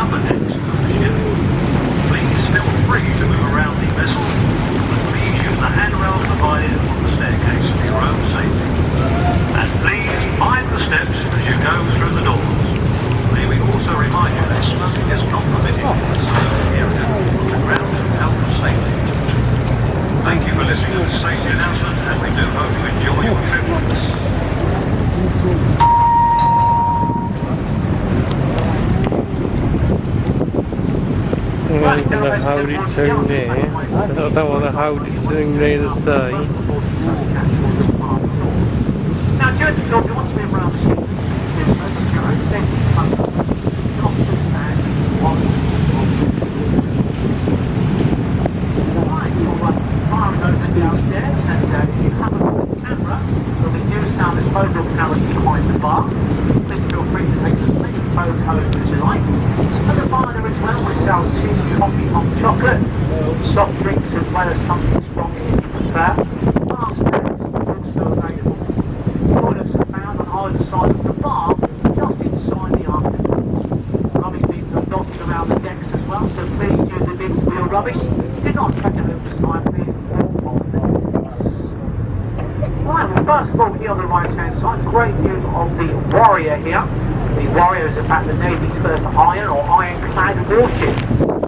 upper decks of the ship. Please feel free to move around the vessel, but please use the handrails provided on the staircase for your own safety. And please mind the steps as you go through the doors. May we also remind you that smoking is not permitted in the smoking area on the grounds of health and safety. Thank you for listening to this safety announcement, and we do hope you enjoy your trip with us. Well, the howitzer there. I don't want a howitzer there to stay. Now, during the job, you want to be around the ship. Downstairs, and if you have a camera, there'll be new sound disposal cameras behind the bar. Please feel free to take as many photos as you like. At the bar there as well, we sell tea, coffee, hot chocolate, soft drinks as well as something strong if you prefer. Bar snacks are also available. Toilets are found on either side of the bar, just inside the afternoons. Rubbish bins are dotted around the decks as well, so please use the bins for your rubbish. Do not take a look beside me. Right, well, first of all, here on the right hand side, great news of the Warrior here. The Warrior is in fact the Navy's first iron or ironclad warship.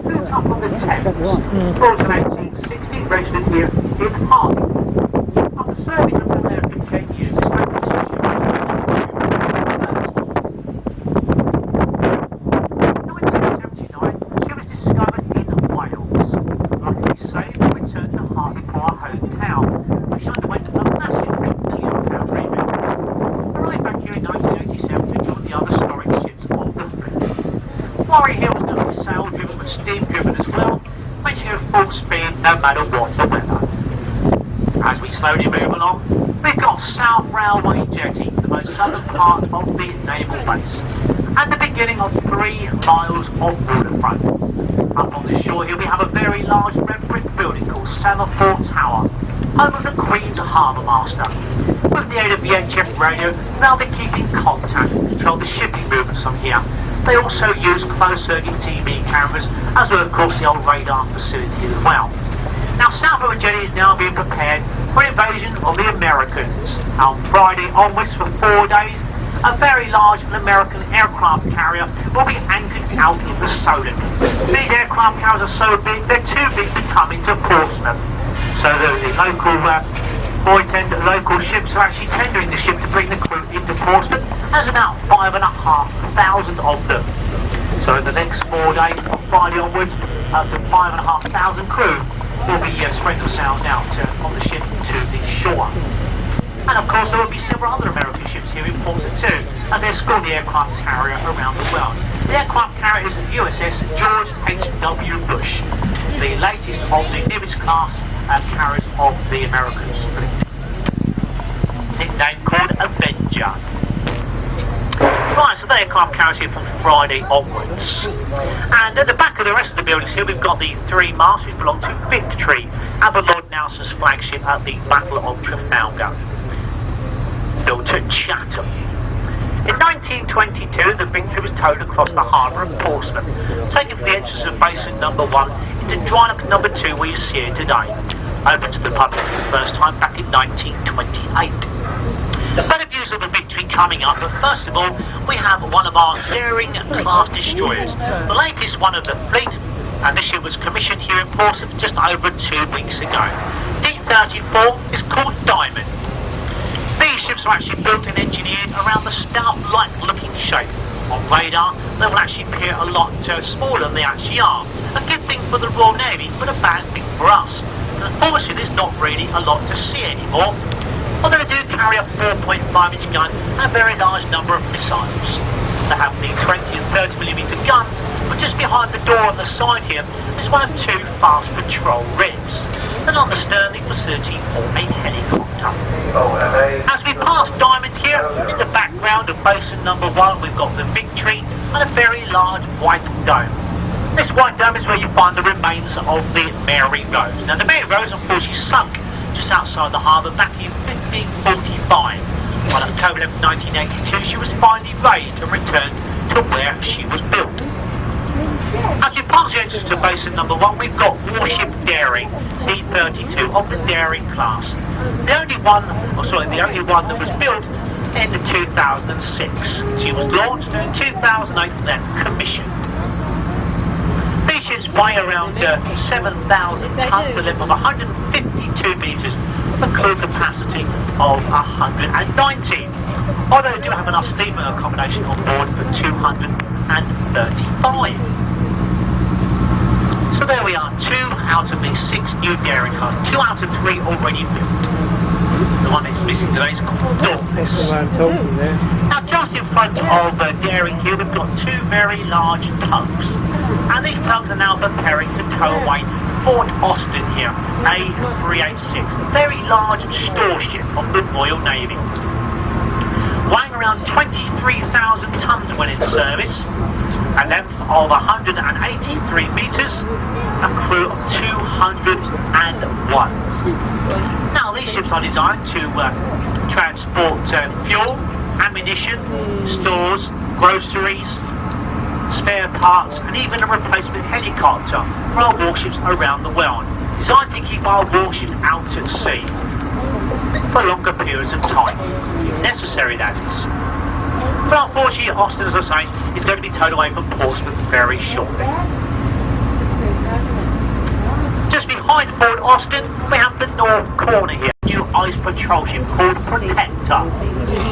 Built up on the Thames. Built in 1860, registered here in Harbour. After serving up there for 10 years, this magnificent ship was in 1979, she was discovered in Wales. Luckily saved and returned to Harbour for our hometown, which underwent a massive Warrior here was going to be sail driven but steam driven as well, making it full speed no matter what the weather. As we slowly move along, we've got South Railway Jetty, the most southern part of the naval base, and the beginning of 3 miles of waterfront. Up on the shore here we have a very large red brick building called Semaphore Tower, home of the Queen's Harbour Master. With the aid of VHF radio, they'll be keeping contact and control the shipping movements from here. They also use closed-circuit TV cameras, as well as, of course, the old radar facility as well. Now, South Railway Jetty is now being prepared for invasion of the Americans. On Friday onwards for 4 days, a very large American aircraft carrier will be anchored out in the Solent. These aircraft carriers are so big, they're too big to come into Portsmouth. So the local ships are actually tendering the ship to bring the crew into Portsmouth. There's about 5,500 of them. So in the next 4 days, from Friday onwards, up to 5,500 crew will be spreading themselves out on the ship to the shore. And of course there will be several other American ships here in Portsmouth too, as they escort the aircraft carrier around the world. The aircraft carrier is USS George H.W. Bush, the latest of the Nimitz class carriers of the Americans. Nickname called Avenger. Right, so the aircraft carriers here from Friday onwards. And at the back of the rest of the buildings here we've got the 3 masts which belong to Victory, and the Lord Nelson's flagship at the Battle of Trafalgar, built at Chatham. In 1922 the Victory was towed across the harbour of Portsmouth, taken from the entrance of basin number 1 into dry dock number 2 where you see it today. Opened to the public for the first time back in 1928. Better views of the Victory coming up, but first of all we have one of our daring class destroyers, the latest one of the fleet, and this ship was commissioned here in Portsmouth just over 2 weeks ago. D-34 is called Diamond. These ships are actually built and engineered around the stout-like looking shape. On radar they will actually appear a lot smaller than they actually are. A good thing for the Royal Navy, but a bad thing for us. And unfortunately there's not really a lot to see anymore. Although they do carry a 4.5-inch gun and a very large number of missiles. They have the 20 and 30mm guns, but just behind the door on the side here is one of 2 fast patrol rigs. And on the stern the facility for a helicopter. As we pass Diamond here, in the background of basin number 1 we've got the Victory and a very large white dome. This white dome is where you find the remains of the Mary Rose. Now the Mary Rose unfortunately sunk just outside the harbour back in 1545. On October 11, 1982 she was finally raised and returned to where she was built. enters to basin number 1, we've got Warship Dairy, D32 of the Dairy class. The only one that was built in 2006. She was launched in 2008 and then commissioned. These ships weigh around 7,000 tons, a length of 152 metres, with a crew capacity of 190. Although they do have enough steamer accommodation on board for 235. So there we are, 2 out of the 6 new dairy cars, 2 out of 3 already built. The one that's missing today is called Dauntless. Now just in front of Dairy here, we've got 2 very large tugs. And these tugs are now preparing to tow away Fort Austin here, A386, a very large store ship of the Royal Navy. Weighing around 23,000 tons when in service, a length of 183 metres, a crew of 201. Now these ships are designed to transport fuel, ammunition, stores, groceries, spare parts and even a replacement helicopter for our warships around the world, designed to keep our warships out at sea for longer periods of time, if necessary that is. But unfortunately, Austin, as I say, is going to be towed away from Portsmouth very shortly. Just behind Fort Austin, we have the north corner here, a new ice patrol ship called Protector.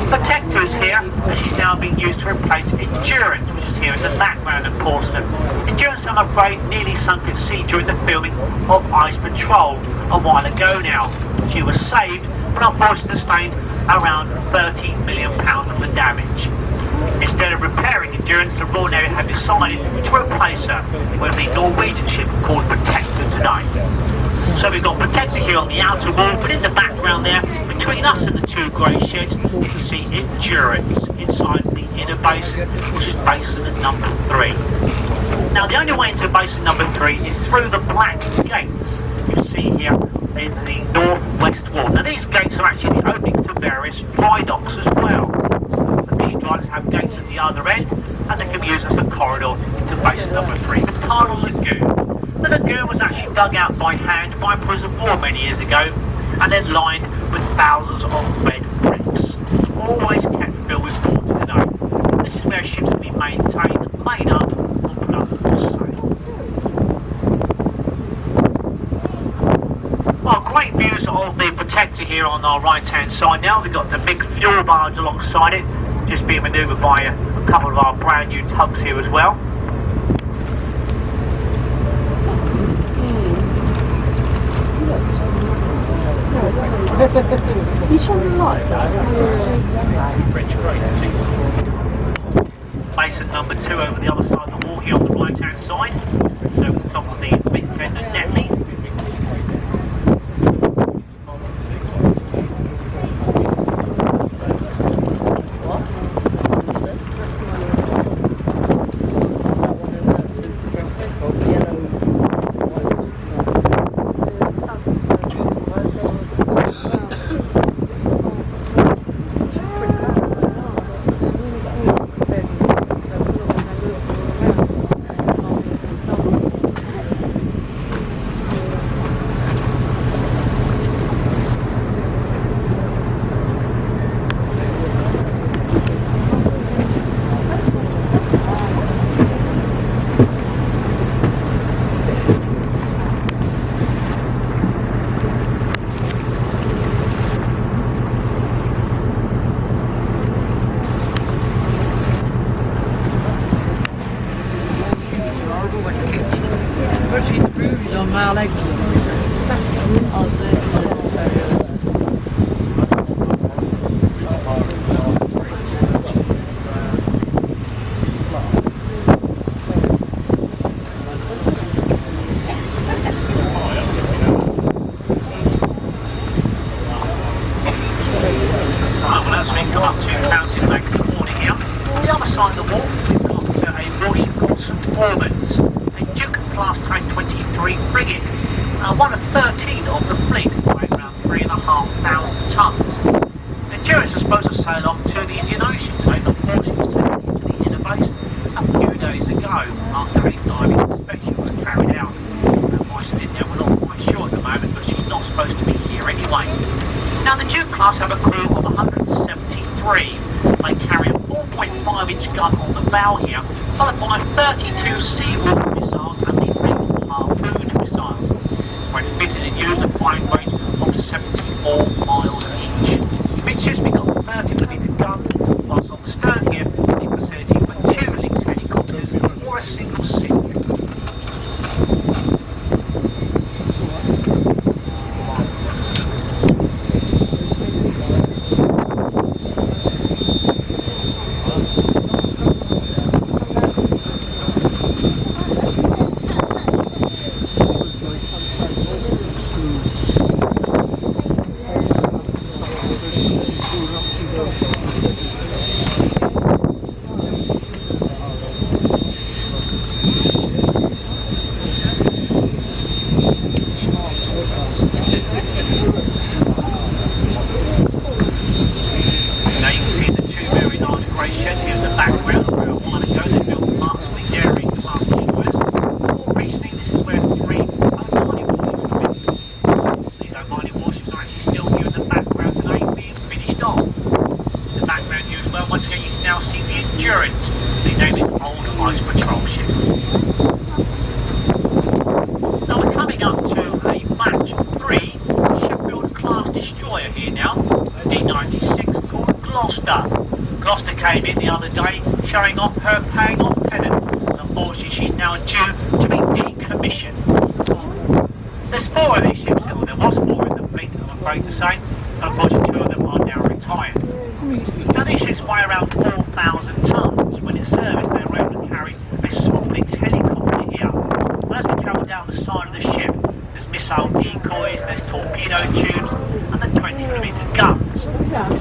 Protector is here, and she's now being used to replace Endurance, which is here in the background of Portsmouth. Endurance, I'm afraid, nearly sunk at sea during the filming of Ice Patrol a while ago now. She was saved, but unfortunately sustained around £13 million worth of damage. Instead of repairing Endurance, the Royal Navy have decided to replace her with the Norwegian ship called Protector today. So we've got Protector here on the outer wall, but in the background there, between us and the 2 grey sheds, you can see Endurance inside the inner basin, which is basin number 3. Now the only way into basin number 3 is through the black gates you see here in the northwest wall. Now these gates are actually the openings to various dry docks as well. These dry docks have gates at the other end, and they can be used as a corridor into basin number 3, the tidal lagoon. The lagoon was actually dug out by hand by a prison of war many years ago, and then lined with thousands of red bricks, always kept filled with water today. This is where ships can be maintained, made up, or put up for sale. Well, great views of the Protector here on our right hand side now. We've got the big fuel barge alongside it, just being manoeuvred by a couple of our brand new tugs here as well. You shouldn't like that. Basin number 2 over the other side of the wall here on the right hand side. So over the top of the mid-tender Netley. Especially the bruise on my legs. Well, as we come up to Fountain Lake Corner here, on the other side of the wall, we've got a warship called St Albans, a Duke Class Type 23 frigate, one of 13 of the fleet, weighing around 3,500 tons. Endurance is supposed to sail off to the Indian Ocean today, but unfortunately was taken into the inner basin a few days ago. after a diving inspection was carried out. Why she's in there, we're not quite sure at the moment, but she's not supposed to be here anyway. Now, the Duke class have a crew of 173. They carry a 4.5-inch gun on the bow here, followed by 32 Seawater missiles and the 8 harpoon missiles. When fitted and used, a flying range of 74 miles each. Midships, we've got 30mm guns, whilst on the stern here is a facility for 2 Lynx helicopters or a single Sea. Gloucester came in the other day showing off her paying off Canon. Unfortunately, she's now due to be decommissioned. There's 4 of these ships, or there was 4 in the fleet, I'm afraid to say. Unfortunately, 2 of them are now retired. Now, these ships weigh around 4,000 tonnes. When in service, they were able to carry a small Lynx helicopter here. And as we travel down the side of the ship, there's missile decoys, there's torpedo tubes, and the 20mm guns.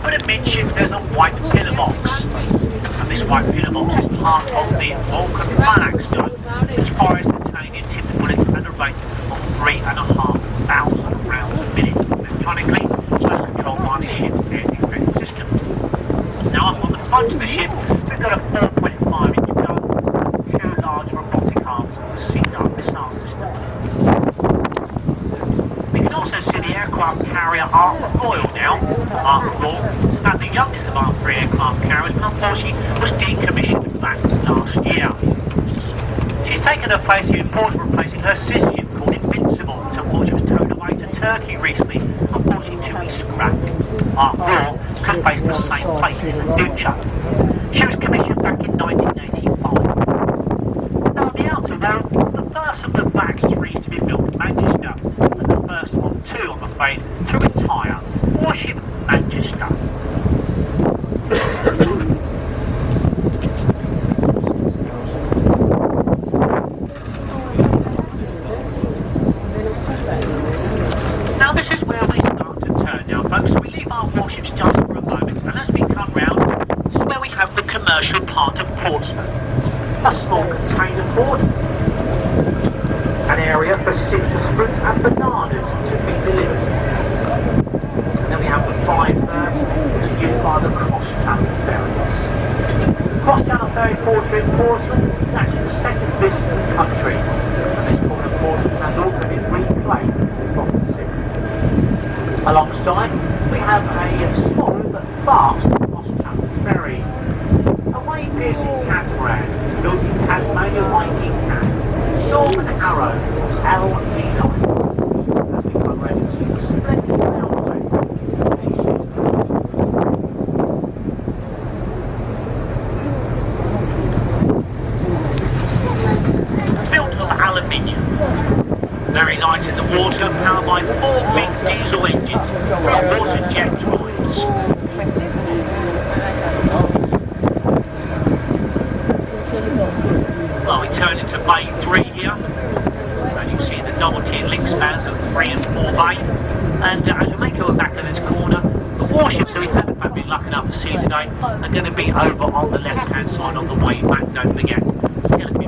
But amidships, there's a white pillar box. And this white pillar box is part of the Vulcan phalanx gun, which fires titanium tipped bullets at a rate of 3,500 rounds a minute. Electronically, controlled by the ship's air defence system. Now, up on the front of the ship, we've got a 4.5-inch gun, 2 large robotic arms, and the Sea missile system. We can also see the aircraft carrier Ark Royal now. Ark Royal is about the youngest of our 3 aircraft carriers, but unfortunately was decommissioned back last year. She's taken her place here in Portsmouth, replacing her sister ship called Invincible, which unfortunately was towed away to Turkey recently, unfortunately to be scrapped. Ark Royal could face the same fate in the future. She was commissioned back in 1985. Now, on the outer wall, the first of the bags 3 to be built in Manchester, and the first of 2, I'm afraid, to retire. Warship Manchester. Now, this is where we start to turn now, folks. So we leave our warships just for a moment, and as we come round, this is where we have the commercial part of Portsmouth. A small container port, an area for citrus fruits and bananas to be delivered. And then we have the 5 berths, which are used by the cross-channel ferries. Cross-channel ferry port in Portsmouth is actually the 2nd busiest in the country, and this port of Portsmouth has also been reclaimed from the sea. Alongside, we have a small but fast cross-channel ferry, a wave-piercing catamaran built in Tasmania by Canon, Northern Arrow LV9. As we come around to see the splendid mountain. Built of aluminium, very light in the water, powered by 4 big diesel engines from water jet drives. Well, we turn into Bay 3 here, so you see the double-tiered link spans of 3 and 4 Bay, and as we make our way back to this corner, the warships that we haven't been lucky enough to see today are going to be over on the left-hand side on the way back, don't forget. So we're going to